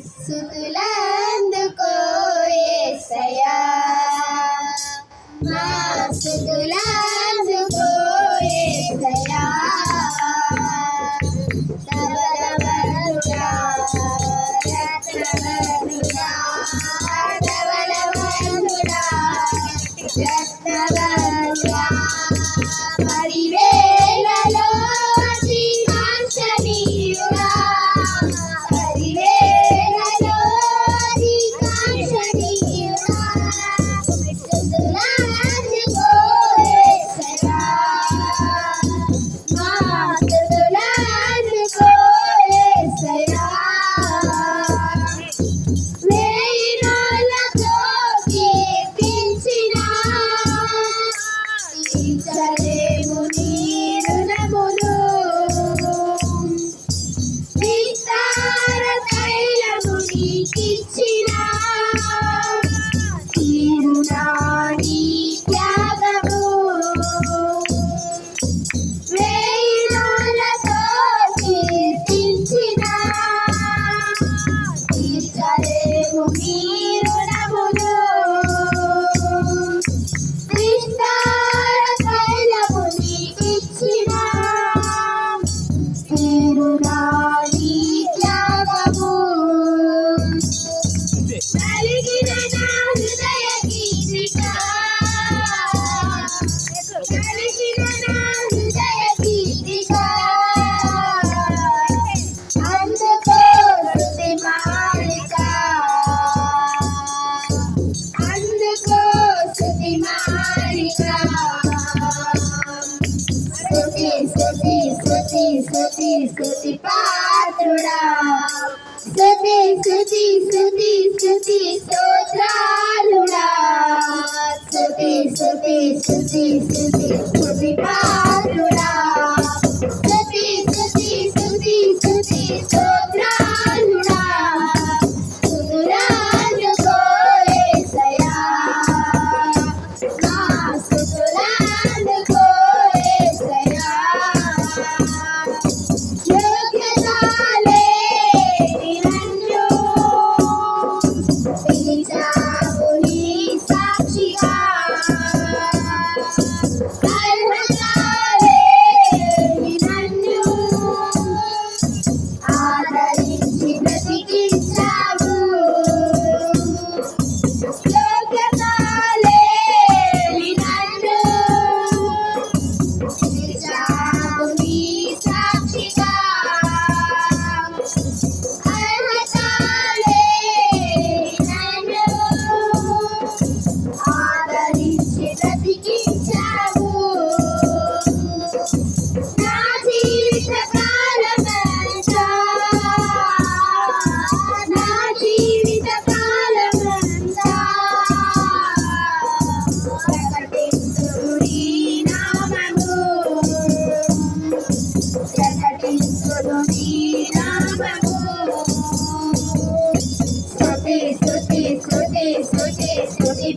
స్తుతులందుకో యేసయ్యా మా స్తుతులందుకో యేసయ్యా ధవళవరుడా రత్నవరుడా ధవళవరుడా రత్నవరుడా పరివేళలో అతి కాంక్షణీయుడా పరివేళలో అతి కాంక్షణీయుడా స్తుతులందుకో యేసయ్యా మా స్తుతులందుకో యేసయ్యా వేయినాళ్ళతో కీర్తించినా తీర్చలేము నీ రుణములు విస్తార తైలము నీకిచ్చినా తీరునా నీ త్యాగము వేయినాళ్ళతో కీర్తించినా తీర్చలేము నీ రుణములు విస్తార తైలము నీకిచ్చినా తీరునా నీ త్యాగము కలిగిన నా హృదయ గీతిక కలిగిన నా హృదయ గీతిక అందుకో స్తుతి మాలిక అందుకో స్తుతి మాలిక స్తుతి స్తుతి స్తుతి స్తుతి స్తుతి పాత్రుడా స్తుతి స్తుతి స్తుతి స్తుతి స్తోత్రాలుడా స్తుతి స్తుతి స్తుతి స్తుతి స్తుతి పాత్రుడా స్తుతి స్తుతి స్తుతి స్తుతి స్తోత్రాలుడా స్తుతులందుకో యేసయ్యా మా స్తుతులందుకో యేసయ్యా యోగ్యత లేని నన్ను పిలిచావు నీ సాక్షిగా అర్హత లేని నన్ను ఆదరించి బ్రతికించావు యోగ్యత లేని నన్ను పిలిచావు నీ సాక్షిగా అర్హత లేని నన్ను ఆదరించి బ్రతికించావు నా జీవిత కాలమంతా నా జీవిత కాలమంతా ప్రకటించును నీ నామము ప్రకటించును నీ నామము స్తుతి స్తుతి స్తుతి స్తుతి స్తుతి